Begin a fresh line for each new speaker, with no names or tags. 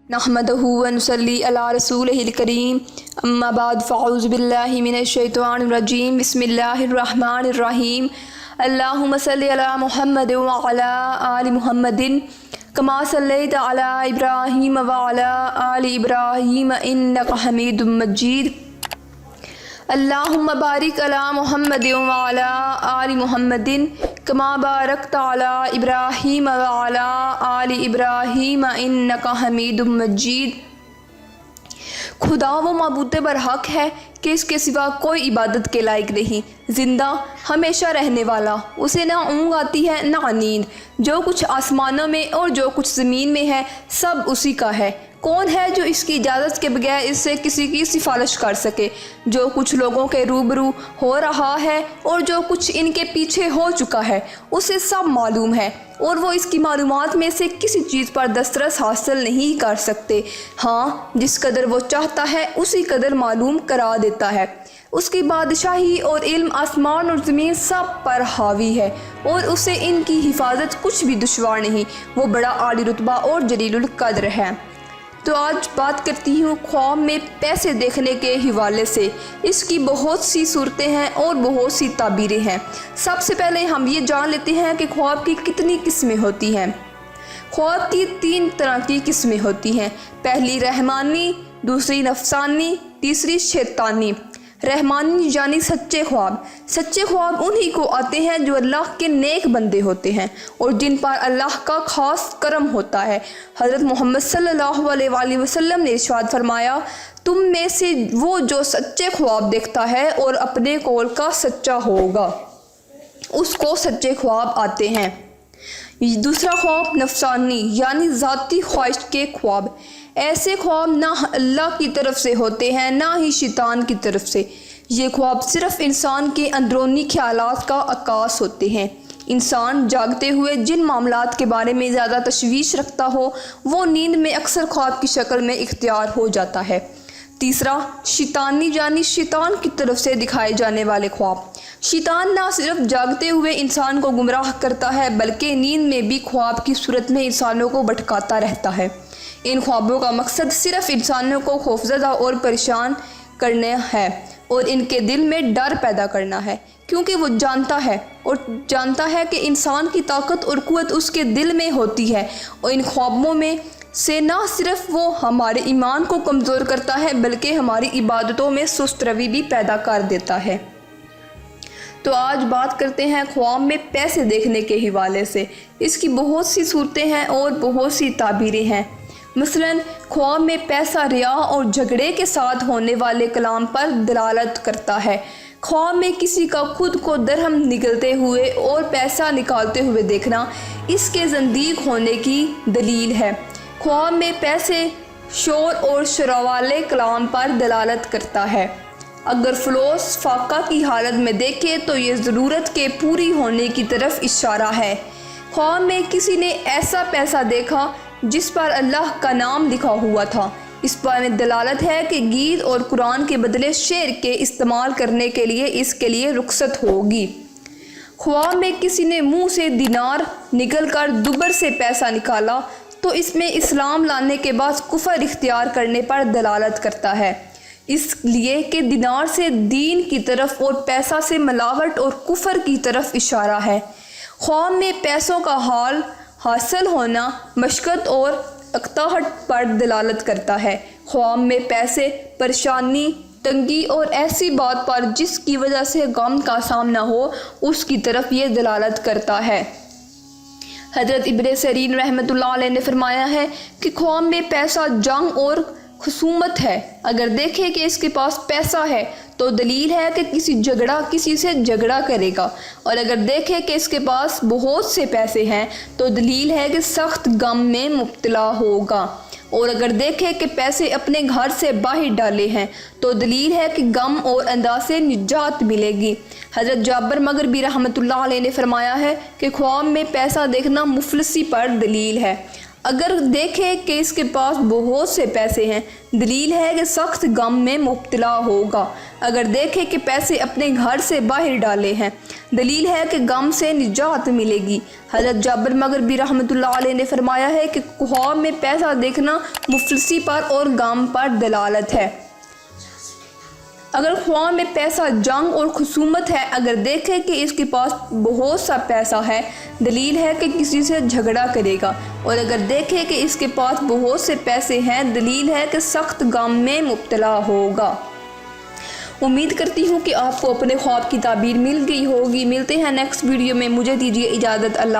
نحمدہ ونصلی علی رسولہ الکریم اما بعد فاعوذ باللہ من الشیطان الرجیم بسم اللہ الرحمن الرحیم اللہم صلی علی محمد وعلی آل محمد کما صلیت علی ابراہیم وعلی آل ابراہیم انک حمید مجید اللہم بارک علی محمد وعلی آل محمد کما بارکت علی ابراہیم وعلی آل ابراہیم انک حمید مجید۔ خدا وہ معبود برحق ہے کہ اس کے سوا کوئی عبادت کے لائق نہیں، زندہ ہمیشہ رہنے والا، اسے نہ اونگ آتی ہے نہ نیند، جو کچھ آسمانوں میں اور جو کچھ زمین میں ہے سب اسی کا ہے۔ کون ہے جو اس کی اجازت کے بغیر اس سے کسی کی سفارش کر سکے؟ جو کچھ لوگوں کے روبرو ہو رہا ہے اور جو کچھ ان کے پیچھے ہو چکا ہے اسے سب معلوم ہے، اور وہ اس کی معلومات میں سے کسی چیز پر دسترس حاصل نہیں کر سکتے۔ ہاں، جس قدر وہ چاہتا ہے اسی قدر معلوم کرا دیتا ہے۔ اس کی بادشاہی اور علم آسمان اور زمین سب پر حاوی ہے، اور اسے ان کی حفاظت کچھ بھی دشوار نہیں۔ وہ بڑا عالی رتبہ اور جلیل القدر ہے۔ تو آج بات کرتی ہوں خواب میں پیسے دیکھنے کے حوالے سے۔ اس کی بہت سی صورتیں ہیں اور بہت سی تعبیریں ہیں۔ سب سے پہلے ہم یہ جان لیتے ہیں کہ خواب کی کتنی قسمیں ہوتی ہیں۔ خواب کی 3 طرح کی قسمیں ہوتی ہیں۔ پہلی رحمانی، دوسری نفسانی، تیسری شیطانی۔ رحمانی یعنی سچے خواب۔ سچے خواب انہی کو آتے ہیں جو اللہ کے نیک بندے ہوتے ہیں اور جن پر اللہ کا خاص کرم ہوتا ہے۔ حضرت محمد صلی اللہ علیہ وآلہ وسلم نے ارشاد فرمایا، تم میں سے وہ جو سچے خواب دیکھتا ہے اور اپنے قول کا سچا ہوگا اس کو سچے خواب آتے ہیں۔ دوسرا خواب نفسانی یعنی ذاتی خواہش کے خواب۔ ایسے خواب نہ اللہ کی طرف سے ہوتے ہیں نہ ہی شیطان کی طرف سے۔ یہ خواب صرف انسان کے اندرونی خیالات کا عکاس ہوتے ہیں۔ انسان جاگتے ہوئے جن معاملات کے بارے میں زیادہ تشویش رکھتا ہو وہ نیند میں اکثر خواب کی شکل میں اختیار ہو جاتا ہے۔ تیسرا شیطانی یعنی شیطان کی طرف سے دکھائے جانے والے خواب۔ شیطان نہ صرف جاگتے ہوئے انسان کو گمراہ کرتا ہے بلکہ نیند میں بھی خواب کی صورت میں انسانوں کو بھٹکاتا رہتا ہے۔ ان خوابوں کا مقصد صرف انسانوں کو خوفزدہ اور پریشان کرنا ہے اور ان کے دل میں ڈر پیدا کرنا ہے، کیونکہ وہ جانتا ہے کہ انسان کی طاقت اور قوت اس کے دل میں ہوتی ہے، اور ان خوابوں میں سے نہ صرف وہ ہمارے ایمان کو کمزور کرتا ہے بلکہ ہماری عبادتوں میں سست روی بھی پیدا کر دیتا ہے۔ تو آج بات کرتے ہیں خواب میں پیسے دیکھنے کے حوالے سے۔ اس کی بہت سی صورتیں ہیں اور بہت سی تعبیریں ہیں۔ مثلاً خواب میں پیسہ ریا اور جھگڑے کے ساتھ ہونے والے کلام پر دلالت کرتا ہے۔ خواب میں کسی کا خود کو درہم نگلتے ہوئے اور پیسہ نکالتے ہوئے دیکھنا اس کے زندیق ہونے کی دلیل ہے۔ خواب میں پیسے شور اور شرح والے کلام پر دلالت کرتا ہے۔ اگر فلوس فاقہ کی حالت میں دیکھے تو یہ ضرورت کے پوری ہونے کی طرف اشارہ ہے۔ خواب میں کسی نے ایسا پیسہ دیکھا جس پر اللہ کا نام لکھا ہوا تھا، اس پر دلالت ہے کہ گیت اور قرآن کے بدلے شعر کے استعمال کرنے کے لیے اس کے لیے رخصت ہوگی۔ خواب میں کسی نے منہ سے دینار نکل کر دبر سے پیسہ نکالا تو اس میں اسلام لانے کے بعد کفر اختیار کرنے پر دلالت کرتا ہے، اس لیے کہ دینار سے دین کی طرف اور پیسہ سے ملاوٹ اور کفر کی طرف اشارہ ہے۔ خواب میں پیسوں کا حاصل ہونا مشقت اور اکتاہٹ پر دلالت کرتا ہے۔ خواب میں پیسے، پریشانی، تنگی اور ایسی بات پر جس کی وجہ سے غم کا سامنا ہو اس کی طرف یہ دلالت کرتا ہے۔ حضرت ابن سیرین رحمۃ اللہ علیہ نے فرمایا ہے کہ خواب میں پیسہ جنگ اور خصومت ہے۔ اگر دیکھے کہ اس کے پاس پیسہ ہے تو دلیل ہے کہ کسی سے جھگڑا کرے گا، اور اگر دیکھے کہ اس کے پاس بہت سے پیسے ہیں تو دلیل ہے کہ سخت غم میں مبتلا ہوگا، اور اگر دیکھے کہ پیسے اپنے گھر سے باہر ڈالے ہیں تو دلیل ہے کہ غم اور انداز سے نجات ملے گی۔ حضرت جابر مغربی رحمۃ اللہ علیہ نے فرمایا ہے کہ خواب میں پیسہ دیکھنا مفلسی پر دلیل ہے۔ اگر دیکھے کہ اس کے پاس بہت سے پیسے ہیں، دلیل ہے کہ سخت غم میں مبتلا ہوگا۔ اگر دیکھے کہ پیسے اپنے گھر سے باہر ڈالے ہیں، دلیل ہے کہ غم سے نجات ملے گی۔ حضرت جابر مغربی رحمۃ اللہ علیہ نے فرمایا ہے کہ خواب میں پیسہ دیکھنا مفلسی پر اور غم پر دلالت ہے۔ اگر خواب میں پیسہ جنگ اور خصومت ہے، اگر دیکھے کہ اس کے پاس بہت سا پیسہ ہے، دلیل ہے کہ کسی سے جھگڑا کرے گا۔ اور اگر دیکھے کہ اس کے پاس بہت سے پیسے ہیں، دلیل ہے کہ سخت غم میں مبتلا ہوگا۔ امید کرتی ہوں کہ آپ کو اپنے خواب کی تعبیر مل گئی ہوگی۔ ملتے ہیں نیکسٹ ویڈیو میں، مجھے دیجیے اجازت۔ اللہ